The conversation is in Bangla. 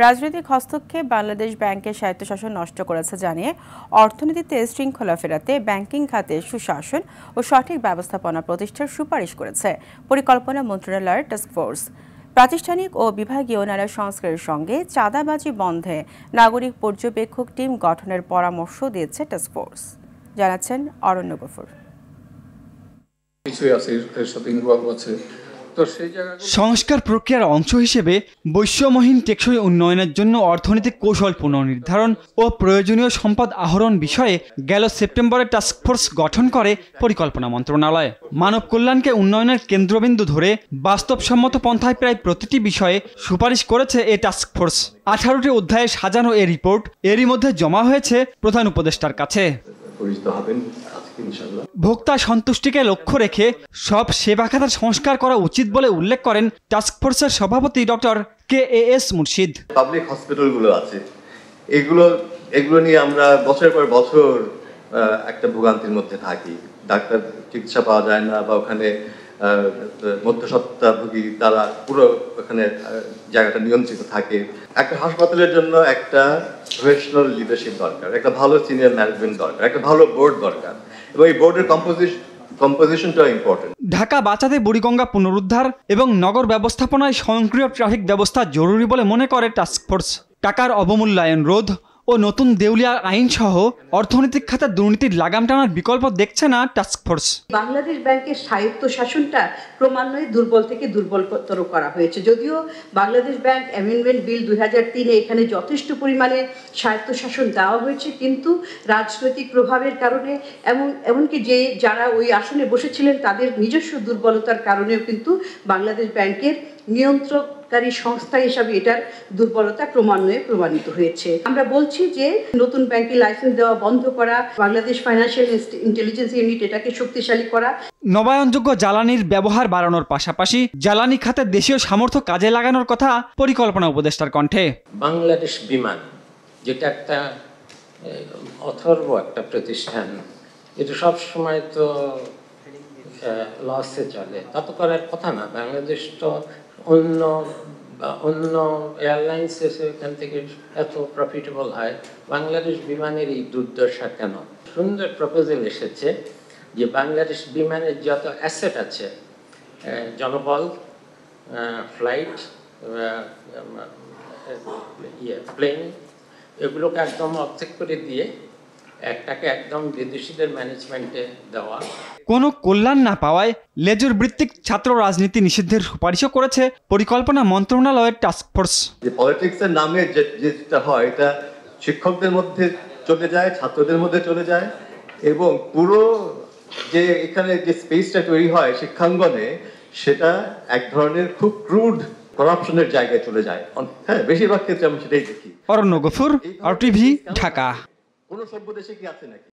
রাজনৈতিক হস্তক্ষেপ বাংলাদেশ ব্যাংকের স্বায়ত্তশাসন নষ্ট করেছে জানিয়ে অর্থনীতিতে শৃঙ্খলা ফেরাতে ব্যাংকিং খাতে সুশাসন ও সঠিক ব্যবস্থাপনা প্রতিষ্ঠার সুপারিশ করেছে পরিকল্পনা মন্ত্রণালয়ের টাস্কফোর্স। প্রাতিষ্ঠানিক ও বিভাগীয় নানা সংস্কারের সঙ্গে চাঁদাবাজি বন্ধে নাগরিক পর্যবেক্ষক টিম গঠনের পরামর্শ দিয়েছে টাস্কফোর্স, জানাচ্ছেন অরণ্য গফুর। সংস্কার প্রক্রিয়ার অংশ হিসেবে বৈষম্যহীন টেকসই উন্নয়নের জন্য অর্থনৈতিক কৌশল পুনর্নির্ধারণ ও প্রয়োজনীয় সম্পদ আহরণ বিষয়ে গেল সেপ্টেম্বরে টাস্কফোর্স গঠন করে পরিকল্পনা মন্ত্রণালয়। মানব কল্যাণকে উন্নয়নের কেন্দ্রবিন্দু ধরে বাস্তবসম্মত পন্থায় প্রায় প্রতিটি বিষয়ে সুপারিশ করেছে এই টাস্কফোর্স। 18টি অধ্যায়ে সাজানো এই রিপোর্ট এরই মধ্যে জমা হয়েছে প্রধান উপদেষ্টার কাছে। ভোক্তা সন্তুষ্টিকে লক্ষ্য রেখে সব সেবা খাতের সংস্কার করা উচিত বলে উল্লেখ করেন টাস্কফোর্সের সভাপতি ডক্টর KAS মুর্শিদ। পাবলিক হসপিটালগুলো আছে, এগুলো নিয়ে আমরা বছরের পর বছর একটা ভোগান্তির মধ্যে থাকি। ডাক্তার চিকিৎসা পাওয়া যায় না, বা ওখানে মধ্যস্বত্বভোগী তারা পুরো ওখানে জায়গাটা নিয়ন্ত্রিত থাকে। একটা হাসপাতালের জন্য একটা প্রফেশনাল লিডারশিপ দরকার, একটা ভালো সিনিয়র ম্যানেজমেন্ট দরকার, একটা ভালো বোর্ড দরকার, এবং এই বোর্ডের কম্পোজিশনটাও ইম্পর্টেন্ট। ঢাকা বাঁচাতে বুড়িগঙ্গা পুনরুদ্ধার এবং নগর ব্যবস্থাপনায় স্বয়ংক্রিয় ট্রাফিক ব্যবস্থা জরুরি বলে মনে করে টাস্কফোর্স। টাকার অবমূল্যায়ন রোধ ও নতুন দেউলিয়া আইন সহ অর্থনৈতিক খাতে দুর্নীতির লাগাম টানার বিকল্প দেখছে না টাস্কফোর্স। বাংলাদেশ ব্যাংকের স্বায়ত্তশাসনটা ক্রমান্বয়ে দুর্বল থেকে দুর্বলতর করা হয়েছে। যদিও বাংলাদেশ ব্যাংক অ্যামেন্ডমেন্ট বিল 2003-এ এখানে যথেষ্ট পরিমাণে স্বায়ত্তশাসন দেওয়া হয়েছে, কিন্তু রাজনৈতিক প্রভাবের কারণে এমনকি যারা ওই আসনে বসেছিলেন তাদের নিজস্ব দুর্বলতার কারণেও কিন্তু বাংলাদেশ ব্যাংকের নিয়ন্ত্রণকারী সংস্থা হিসাবে এটার দুর্বলতা ক্রমান্বয়ে প্রমাণিত হয়েছে। আমরা বলছি যে নতুন ব্যাংকে লাইসেন্স দেওয়া বন্ধ করা, বাংলাদেশ ফাইন্যান্সিয়াল ইন্টেলিজেন্স ইউনিট এটাকে শক্তিশালী করা, নবায়নযোগ্য জ্বালানির ব্যবহার বাড়ানোর পাশাপাশি জ্বালানি খাতে দেশীয় সামর্থ্য কাজে লাগানোর কথা পরিকল্পনা উপদেষ্টার কণ্ঠে। বাংলাদেশ বিমান যেটা একটা অথর্ব একটা প্রতিষ্ঠান, এটা সব সময় তো লসে চলে, তা তো করার কথা না। বাংলাদেশ তো অন্য এয়ারলাইন্স এখান থেকে এত প্রফিটেবল হয়, বাংলাদেশ বিমানের এই দুর্দশা কেন? সুন্দর প্রপোজাল এসেছে যে বাংলাদেশ বিমানের যত অ্যাসেট আছে, জনবল, ফ্লাইট, প্লেন, এগুলোকে একদম অর্ধেক করে দিয়ে একটাকে একদম বিদেশিদের ম্যানেজমেন্টে দেওয়া। কোনো কল্যাণ না পাওয়ায় লেজুর ভিত্তিক ছাত্র রাজনীতি নিষিদ্ধের সুপারিশও করেছে পরিকল্পনা মন্ত্রণালয়ের টাস্কফোর্স। যে পলিটিক্সের নামে যেটা হয়, এটা শিক্ষকদের মধ্যে চলে যায়, ছাত্রদের মধ্যে চলে যায়, এবং পুরো যে এখানে যে স্পেসটা তৈরি হয় শিক্ষাঙ্গনে, সেটা এক ধরনের খুব ক্রুড করাপশনের জায়গায় চলে যায়। হ্যাঁ, বেশিরভাগ ক্ষেত্রে আমি সেটাই দেখি। অরণ্য গফুর, RTV, ঢাকা। কোনো সভ্য দেশে কি আছে নাকি?